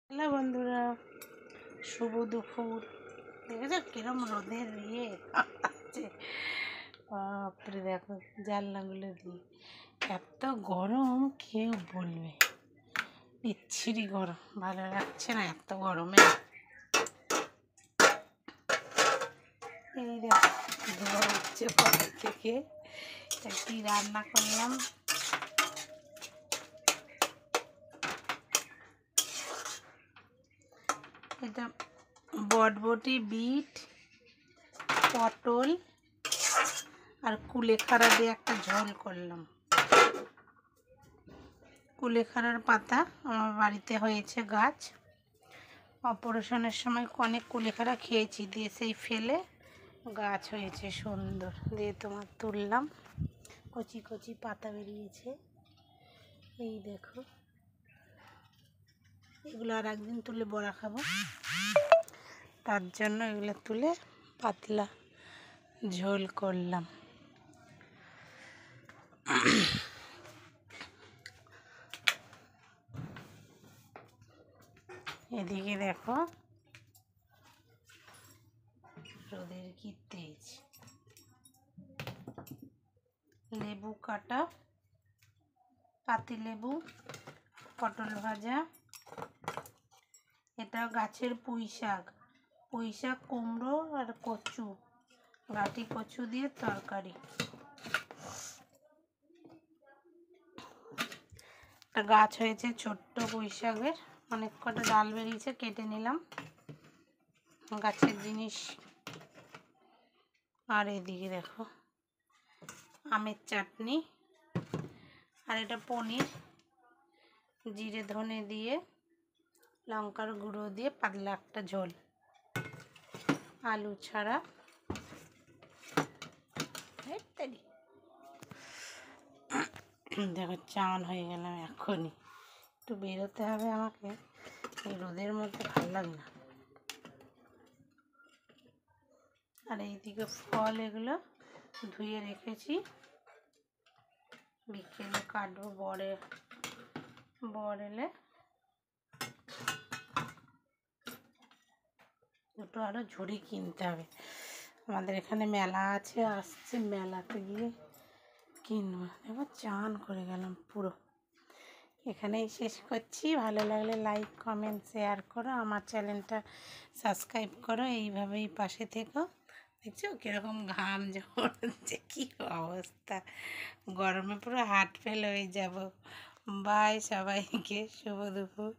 Hello বন্ধুরা, শুভ দুপুর। দেখেছো কিরম রোদের আছে। বাপরে দেখো জানলাগুলো দিয়ে এত গরম, কেউ বলবে বিচ্ছিরি গরম, ভালো লাগছে না এত গরমে। এই দেখো ধোয়া হচ্ছে পরের থেকে। কি রান্না করলাম, এটা বটবটি, বিট, পটল আর কুলেখাড়া দিয়ে একটা ঝোল করলাম। কুলেখাড়ার পাতা আমার বাড়িতে হয়েছে গাছ। অপারেশনের সময় অনেক কুলেখাড়া খেয়েছি, দিয়ে সেই ফেলে গাছ হয়েছে সুন্দর, দিয়ে তোমার তুললাম। কচি কচি পাতা বেরিয়েছে, এই দেখো। এগুলো আর একদিন তুলে বড়া খাবো, তার জন্য এগুলো তুলে পাতলা ঝোল করলাম। এদিকে দেখো রোদের কি তেজ। লেবু কাটা, পাতিলেবু, পটল ভাজা, এটা গাছের পুঁই শাক, কুমড়ো আর কচু, গাটি কচু দিয়ে তরকারি। একটা গাছ হয়েছে ছোট্ট পুঁই শাকের, অনেক কটা ডাল বেরিয়েছে, কেটে নিলাম গাছের জিনিস। আর এদিকে দেখো আমের চাটনি, আর এটা পনির, জিরে ধনে দিয়ে লঙ্কার গুঁড়ো দিয়ে পাতলা একটা ঝোল, আলু ছাড়া। দেখো চান হয়ে গেলাম এখনই, একটু বেরোতে হবে আমাকে, এই রোদের মধ্যে ভালো লাগে না। আর এইদিকে ফল এগুলো ধুয়ে রেখেছি, বিকেলে কাটবো। বর এলে দুটো আরও ঝুড়ি কিনতে হবে, আমাদের এখানে মেলা আছে, আসছে, মেলাতে গিয়ে কিনবো। এবার চান করে গেলাম পুরো। এখানেই শেষ করছি। ভালো লাগলে লাইক, কমেন্ট, শেয়ার করো, আমার চ্যানেলটা সাবস্ক্রাইব করো, এইভাবেই পাশে থেকো। দেখছো কীরকম ঘাম ঝরছে, কী অবস্থা, গরমে পুরো হার্ট ফেল হয়ে যাব। বাই সবাইকে, শুভ দুপুর।